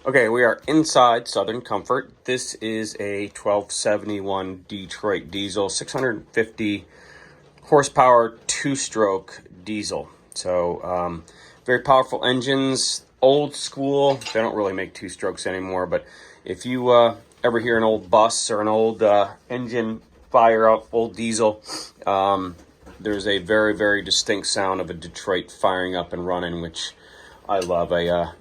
Okay, we are inside Southern Comfort. This is a 1271 Detroit diesel, 650 horsepower, two-stroke diesel. So very powerful engines, old school. They don't really make two strokes anymore, but if you ever hear an old bus or an old engine fire up, old diesel, there's a very, very distinct sound of a Detroit firing up and running, which I love. I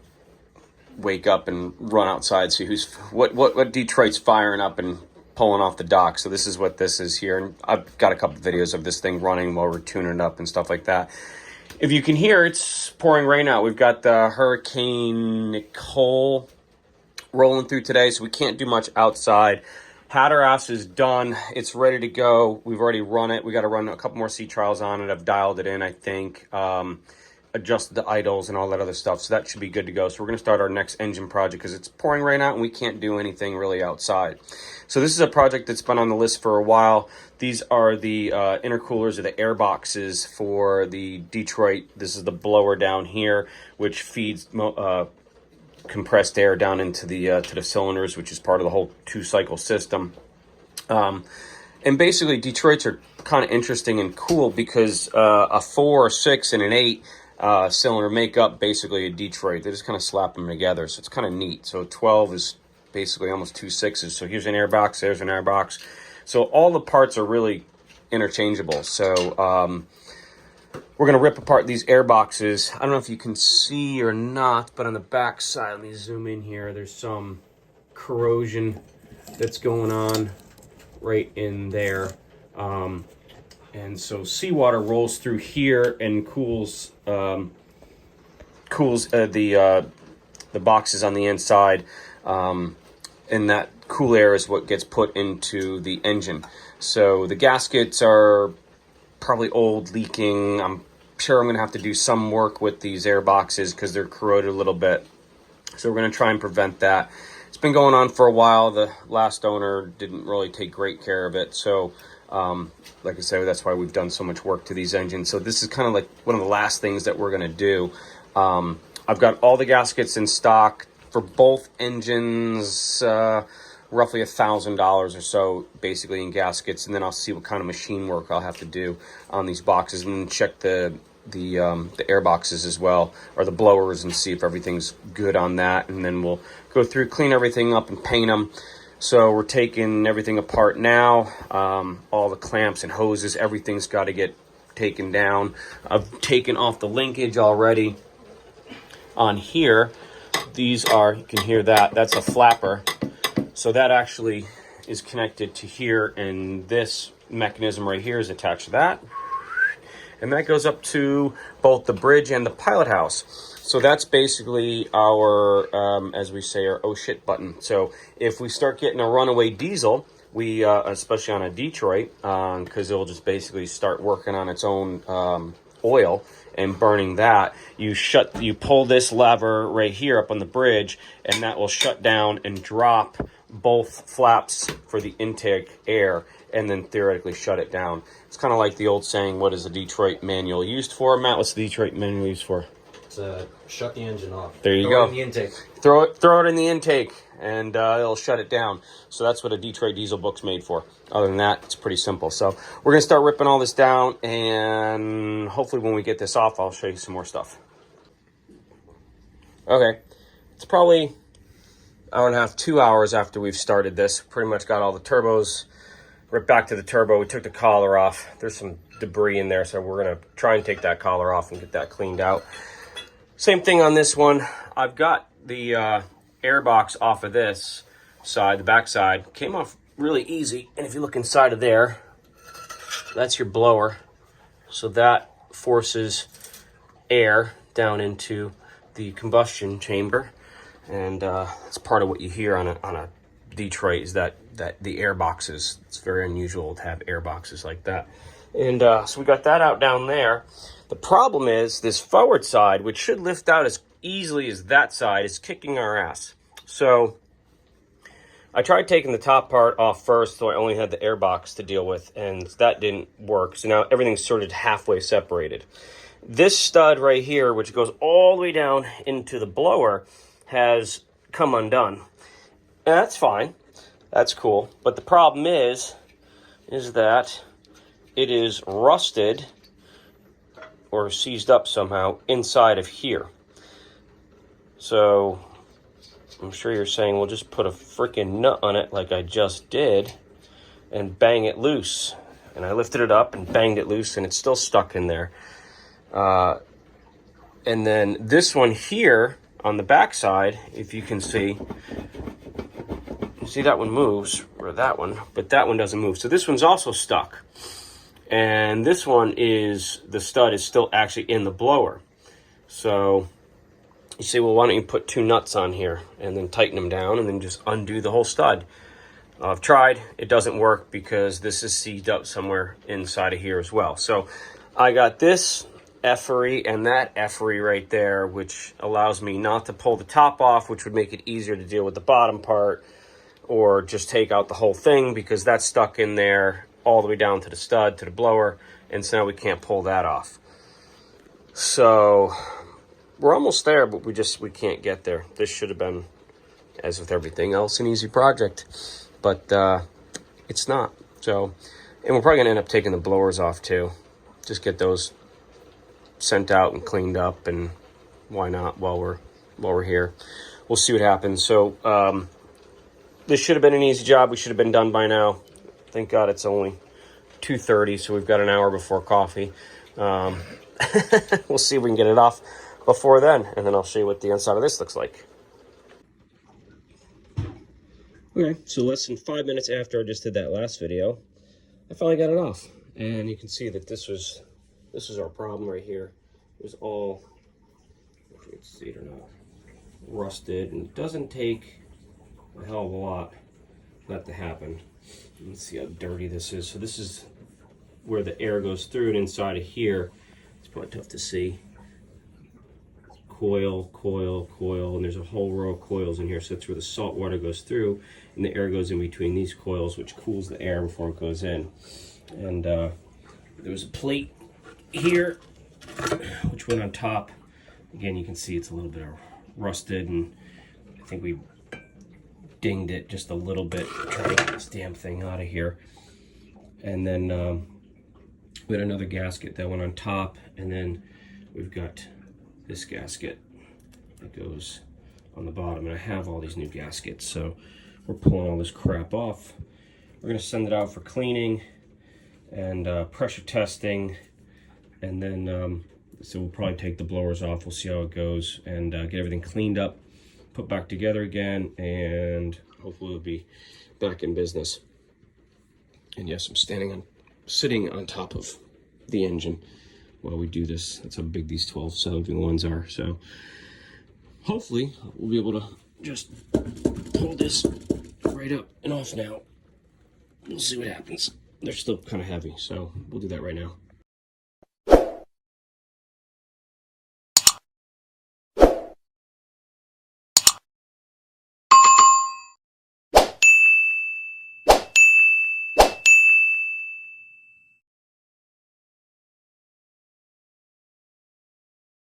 wake up and run outside, see what Detroit's firing up and pulling off the dock. So this is what this is here, and I've got a couple of videos of this thing running while we're tuning it up and stuff like that. If you can hear, it's pouring rain out. We've got the Hurricane Nicole rolling through today, so we can't do much outside. Hatteras is done. It's ready to go. We've already run it. We got to run a couple more sea trials on it. I've dialed it in, I think. Adjusted the idles and all that other stuff, so that should be good to go. So we're going to start our next engine project because it's pouring rain out and we can't do anything really outside. So this is a project that's been on the list for a while. These are the intercoolers or the air boxes for the Detroit. This is the blower down here, which feeds compressed air down into the to the cylinders, which is part of the whole two-cycle system. And basically, Detroits are kind of interesting and cool because a 4, a 6, and an 8 cylinder make up basically a Detroit. They just kind of slap them together, so it's kind of neat. So 12 is basically almost 2 6s. So here's an air box, there's an air box. So all the parts are really interchangeable. So we're going to rip apart these air boxes. I don't know if you can see or not, but on the back side, let me zoom in here, there's some corrosion that's going on right in there. And so seawater rolls through here and cools the boxes on the inside, and that cool air is what gets put into the engine. So the gaskets are probably old, leaking. I'm sure I'm going to have to do some work with these air boxes because they're corroded a little bit. So we're going to try and prevent that. It's been going on for a while. The last owner didn't really take great care of it. So like I said, that's why we've done so much work to these engines. So this is kind of like one of the last things that we're going to do. I've got all the gaskets in stock for both engines, roughly $1,000 or so basically in gaskets, and then I'll see what kind of machine work I'll have to do on these boxes and check the air boxes as well, or the blowers, and see if everything's good on that, and then we'll go through, clean everything up, and paint them. So we're taking everything apart now. All the clamps and hoses, everything's got to get taken down. I've taken off the linkage already on here. These are, you can hear that, that's a flapper. So that actually is connected to here, and this mechanism right here is attached to that. And that goes up to both the bridge and the pilot house. So that's basically our, as we say, our oh shit button. So if we start getting a runaway diesel, we, especially on a Detroit, because it'll just basically start working on its own oil and burning that, you pull this lever right here up on the bridge, and that will shut down and drop both flaps for the intake air, and then theoretically shut it down. It's kind of like the old saying, what is the Detroit manual used for? Matt, what's the Detroit manual used for? To shut the engine off. There you go. Throw it in the intake. Throw it in the intake, and it'll shut it down. So that's what a Detroit diesel book's made for. Other than that, it's pretty simple. So we're going to start ripping all this down, and hopefully when we get this off, I'll show you some more stuff. Okay, it's probably hour and a half, 2 hours after we've started this. Pretty much got all the turbos ripped back to the turbo. We took the collar off. There's some debris in there, so we're going to try and take that collar off and get that cleaned out. Same thing on this one. I've got the air box off of this side, the back side. Came off really easy, and if you look inside of there, that's your blower. So that forces air down into the combustion chamber, and it's part of what you hear on a Detroit is that the air boxes. It's very unusual to have air boxes like that. And so we got that out down there. The problem is this forward side, which should lift out as easily as that side, is kicking our ass. So I tried taking the top part off first, so I only had the air box to deal with, and that didn't work. So now everything's sort of halfway separated. This stud right here, which goes all the way down into the blower, has come undone. And that's fine. That's cool. But the problem is that it is rusted or seized up somehow inside of here. So I'm sure you're saying, well, just put a freaking nut on it like I just did and bang it loose. And I lifted it up and banged it loose, and it's still stuck in there. And then this one here on the back side, if you can see that one moves, or that one, but that one doesn't move. So this one's also stuck. And this one is, the stud is still actually in the blower. So you say, well, why don't you put 2 nuts on here and then tighten them down and then just undo the whole stud? I've tried. It doesn't work because this is seized up somewhere inside of here as well. So I got this effery and that effery right there, which allows me not to pull the top off, which would make it easier to deal with the bottom part, or just take out the whole thing because that's stuck in there all the way down to the stud, to the blower, and so now we can't pull that off. So we're almost there, but we can't get there. This should have been, as with everything else, an easy project. But it's not. So, and we're probably gonna end up taking the blowers off too. Just get those sent out and cleaned up, and why not while we're here. We'll see what happens. So this should have been an easy job. We should have been done by now. Thank God it's only 2:30, so we've got an hour before coffee. We'll see if we can get it off before then, and then I'll show you what the inside of this looks like. Okay, so less than 5 minutes after I just did that last video, I finally got it off. And you can see that this was our problem right here. It was all, if you can see it or not, rusted, and it doesn't take a hell of a lot for that to happen. Let's see how dirty this is. So this is where the air goes through, and inside of here, it's probably tough to see. Coil, coil, coil, and there's a whole row of coils in here. So that's where the salt water goes through, and the air goes in between these coils, which cools the air before it goes in. And there's a plate here, which went on top. Again, you can see it's a little bit rusted, and I think we dinged it just a little bit to try to get this damn thing out of here. And then we had another gasket that went on top, and then we've got this gasket that goes on the bottom, and I have all these new gaskets, so we're pulling all this crap off. We're going to send it out for cleaning and pressure testing, and then so we'll probably take the blowers off. We'll see how it goes, and get everything cleaned up, put back together again, and hopefully we'll be back in business. And yes, I'm sitting on top of the engine while we do this. That's how big these 1271s are. So hopefully we'll be able to just pull this right up and off now. We'll see what happens. They're still kind of heavy, so we'll do that right now.